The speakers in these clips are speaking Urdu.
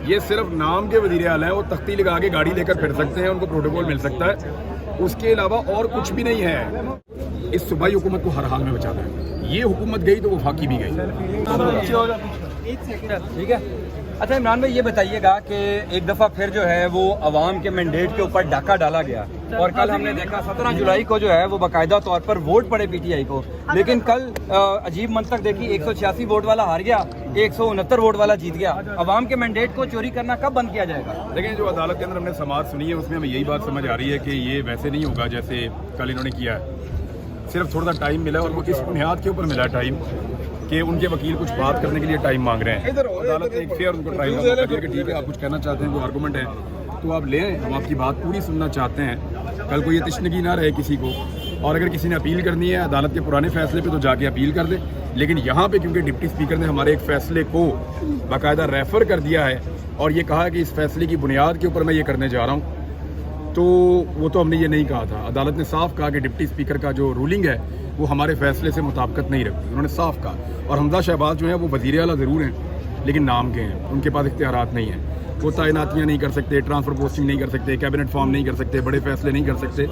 یہ صرف نام کے وزیر اعلیٰ ہیں, وہ تختی لگا کے گاڑی لے کر پھر سکتے ہیں, ان کو پروٹوکول مل سکتا ہے, اس کے علاوہ اور کچھ بھی نہیں ہے. اس صوبائی حکومت کو ہر حال میں بچانا ہے. یہ حکومت گئی تو وفاقی بھی گئی. ٹھیک ہے. اچھا عمران بھائی یہ بتائیے گا کہ ایک دفعہ پھر جو ہے وہ عوام کے مینڈیٹ کے اوپر ڈاکہ ڈالا گیا, اور کل ہم نے دیکھا 17 جولائی کو جو ہے وہ باقاعدہ طور پر ووٹ پڑے پی ٹی آئی کو, لیکن کل عجیب منطق دیکھی, 186 ووٹ والا ہار گیا, 169 ووٹ والا جیت گیا. عوام کے مینڈیٹ کو چوری کرنا کب بند کیا جائے گا؟ دیکھیں, جو عدالت کے اندر ہم نے سماعت سنی ہے اس میں ہمیں یہی بات سمجھ آ رہی ہے کہ یہ ویسے نہیں ہوگا جیسے کل انہوں نے کیا ہے. صرف تھوڑا سا ٹائم ملا, اور وہ اس بنیاد کے اوپر ملا ٹائم کہ ان کے وکیل کچھ بات کرنے کے لیے ٹائم مانگ رہے ہیں. عدالت نے ایک فیئر ان کو ٹائم دیا کہ ٹھیک ہے آپ کچھ کہنا چاہتے ہیں, کوئی آرگومنٹ ہے تو آپ لیں, ہم آپ کی بات پوری سننا چاہتے ہیں. کل کو یہ تشنگی نہ رہے کسی کو, اور اگر کسی نے اپیل کرنی ہے عدالت کے پرانے فیصلے پہ تو جا کے اپیل کر دے. لیکن یہاں پہ کیونکہ ڈپٹی اسپیکر نے ہمارے ایک فیصلے کو باقاعدہ ریفر کر دیا ہے اور یہ کہا کہ اس فیصلے کی بنیاد کے اوپر میں یہ کرنے جا رہا ہوں, تو وہ تو ہم نے یہ نہیں کہا تھا. عدالت نے صاف کہا کہ ڈپٹی اسپیکر کا جو رولنگ ہے وہ ہمارے فیصلے سے مطابقت نہیں رکھتی. انہوں نے صاف کہا. اور حمزہ شہباز جو ہیں وہ وزیر اعلیٰ ضرور ہیں لیکن نام کے ہیں, ان کے پاس اختیارات نہیں ہیں. وہ تعیناتیاں نہیں کر سکتے, ٹرانسفر پوسٹنگ نہیں کر سکتے, کیبنٹ فارم نہیں کر سکتے, بڑے فیصلے نہیں کر سکتے,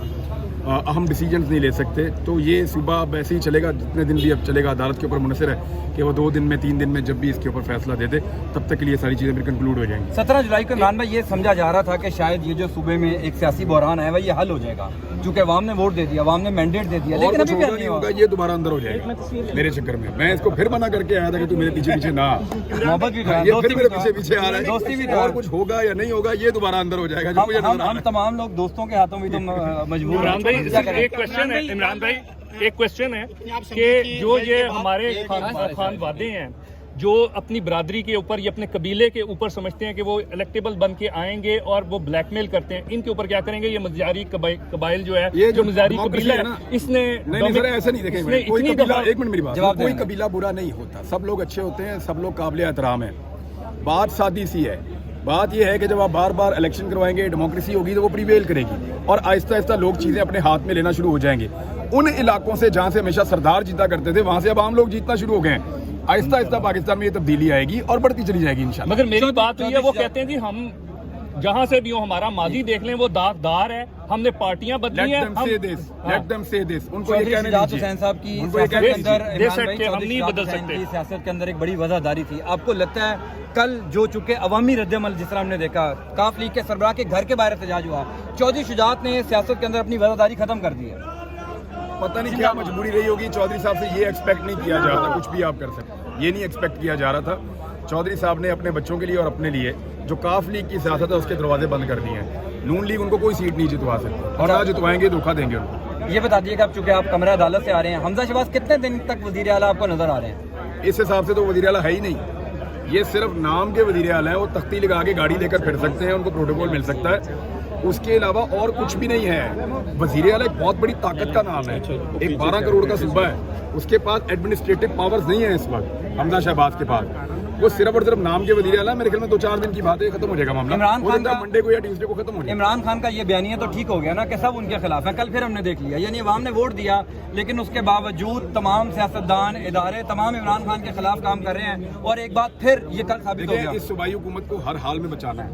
اہم ڈیسیجنز نہیں لے سکتے. تو یہ صوبہ اب ایسے ہی چلے گا جتنے دن بھی اب چلے گا. عدالت کے اوپر منحصر ہے کہ وہ 2 دن میں 3 دن میں جب بھی اس کے اوپر فیصلہ دے دے, تب تک کے لیے ساری چیزیں پھر کنکلوڈ ہو جائیں گی. 17 جولائی کو عمران بھائی یہ سمجھا جا رہا تھا کہ شاید یہ جو صوبے میں ایک سیاسی بحران ہے وہ یہ حل ہو جائے گا, چونکہ عوام نے ووٹ دے دیا, عوام نے مینڈیٹ دے دیا, لیکن ابھی نہیں ہوگا. یہ دوبارہ اندر ہو جائے گا میرے چکر میں. میں اس کو پھر منع کر کے آیا تھا کہ تو میرے پیچھے پیچھے نہ, محبت بھی یہ پھر میرے پیچھے پیچھے آ رہا ہے, دوستی بھی, اور کچھ ہوگا یا نہیں ہوگا یہ دوبارہ اندر ہو جائے گا. ہم تمام لوگ دوستوں کے ہاتھوں میں تو مجبور ہیں. عمران بھائی ایک کوشچن ہے کہ جو یہ ہمارے خان وادے ہیں جو اپنی برادری کے اوپر یا اپنے قبیلے کے اوپر سمجھتے ہیں کہ وہ الیکٹیبل بن کے آئیں گے اور وہ بلیک میل کرتے ہیں, ان کے اوپر کیا کریں گے؟ یہ مزاری قبائل جو ہے, جو مزاری قبیلہ ہے, اس نے ایسا نہیں دیکھیں, ایک منٹ میری بات, کوئی قبیلہ برا نہیں ہوتا, سب لوگ اچھے ہوتے ہیں, سب لوگ قابل احترام ہیں. بات سادی سی ہے. بات یہ ہے کہ جب آپ بار بار الیکشن کروائیں گے, ڈیموکریسی ہوگی تو وہ پریویل کرے گی, اور آہستہ آہستہ لوگ چیزیں اپنے ہاتھ میں لینا شروع ہو جائیں گے. ان علاقوں سے جہاں سے ہمیشہ سردار جیتا کرتے تھے وہاں سے اب عام لوگ جیتنا شروع ہو گئے ہیں. آہستہ آہستہ پاکستان میں یہ تبدیلی آئے گی اور بڑھتی چلی جائے گی انشاءاللہ. مگر میری بات ہوئی ہے, وہ کہتے ہیں جی ہم جہاں سے بھی ہوں ہمارا ماضی دیکھ لیں وہ داغدار ہے, ہم نے پارٹیاں بدلی ہیں. Let them say this. ان کو یہ کہنے دیجیے. حسین صاحب کی سیاست کے اندر ایک بڑی وزاداری تھی. آپ کو لگتا ہے کل جو چکے عوامی رد عمل جس طرح ہم نے دیکھا, کاف لیگ کے سربراہ کے گھر کے باہر احتجاج ہوا, چودھری شجاعت نے سیاست کے اندر اپنی وزاداری ختم کر دی ہے, پتہ نہیں کیا مجبوری رہی ہوگی. چودھری صاحب سے یہ ایکسپیکٹ نہیں کیا جا رہا تھا, کچھ بھی آپ کر سکتے, یہ نہیں ایکسپیکٹ کیا جا رہا تھا. چودھری صاحب نے اپنے بچوں کے لیے اور اپنے لیے جو کاف لیگ کی سیاست ہے اس کے دروازے بند کر دیے ہیں. نون لیگ ان کو کوئی سیٹ نہیں جتوا سکتی, اور آج جتوائیں گے دھوکہ دیں گے ان کو. یہ بتا دیجیے کہ اب چونکہ آپ کمرہ عدالت سے آ رہے ہیں, حمزہ شہباز کتنے دن تک وزیر اعلیٰ آپ کو نظر آ رہے ہیں؟ اس حساب سے تو وزیر اعلیٰ ہے ہی نہیں, یہ صرف نام کے وزیر اعلیٰ ہیں. وہ تختی لگا کے گاڑی لے کر پھر سکتے ہیں, ان کو پروٹوکول مل سکتا ہے, اس کے علاوہ اور کچھ بھی نہیں ہے. وزیر اعلیٰ ایک بہت بڑی طاقت کا نام ہے, ایک 12 کروڑ کا صوبہ ہے, اس کے پاس ایڈمنسٹریٹو پاورز نہیں ہیں اس وقت حمزہ شہباز کے پاس. وہ صرف اور صرف نام کے وزیر اعلیٰ, میرے خیال میں 2-4 دن کی بات ہے, ختم ہو جائے گا معاملہ. منڈے کو یا ٹیوزڈے کو ختم ہو جائے گا. عمران خان کا یہ بیانیہ تو ٹھیک ہو گیا نا کہ سب ان کے خلاف ہیں, کل پھر ہم نے دیکھ لیا, یعنی عوام نے ووٹ دیا لیکن اس کے باوجود تمام سیاستدان, ادارے تمام عمران خان کے خلاف کام کر رہے ہیں, اور ایک بات پھر یہ کل ثابت ہو گیا. اس صوبائی حکومت کو ہر حال میں بچانا ہے,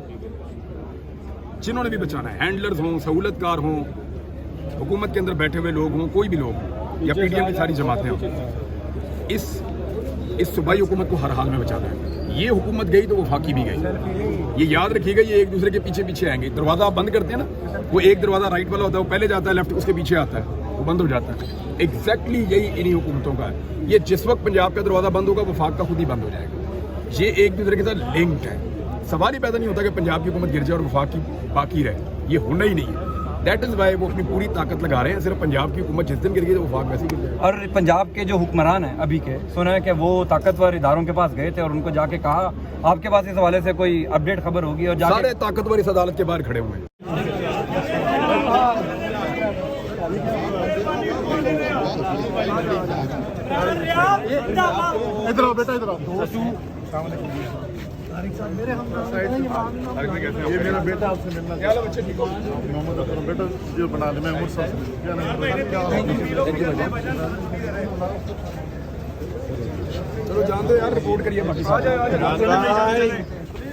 جنہوں نے بھی بچانا ہے, ہینڈلرز ہوں, سہولت کار ہوں, حکومت کے اندر بیٹھے ہوئے لوگ ہوں, کوئی بھی لوگ ہوں, یا پی ڈی ایم کی ساری جماعتیں ہوں, اس صوبائی حکومت کو ہر حال میں بچانا ہے. یہ حکومت گئی تو وفاقی بھی گئی. یہ یاد رکھیے گا, یہ ایک دوسرے کے پیچھے پیچھے آئیں گے. دروازہ آپ بند کرتے ہیں نا, وہ ایک دروازہ رائٹ والا ہوتا ہے, وہ پہلے جاتا ہے, لیفٹ اس کے پیچھے آتا ہے, وہ بند ہو جاتا ہے. ایگزیکٹلی یہی انہی حکومتوں کا ہے. یہ جس وقت پنجاب کا دروازہ بند ہوگا وفاق کا خود ہی بند ہو جائے گا. یہ ایک دوسرے کے ساتھ لنکڈ ہے. سوال ہی پیدا نہیں ہوتا کہ پنجاب کی حکومت گر جائے اور وفاق کی باقی رہے, یہ ہونا ہی نہیں ہے. دیٹ از وائی وہ اپنی پوری طاقت لگا رہے ہیں. صرف پنجاب کی حکومت جس دن گر گئی تو وفاق ویسے گر جائے. اور پنجاب کے جو حکمران ہیں ابھی کے, سنا ہے کہ وہ طاقتور اداروں کے پاس گئے تھے اور ان کو جا کے کہا آپ کے پاس اس حوالے سے کوئی اپڈیٹ خبر ہوگی, اور سارے طاقتور اس عدالت کے باہر کھڑے ہوئے ہیں. ادھر آؤ بیٹا, ادھر آؤ. یہ میرا بیٹا آپ سے ملنا محمد اکرم, بیٹا جو بنا لے. میں چلو جان دو یار, رپورٹ کریے.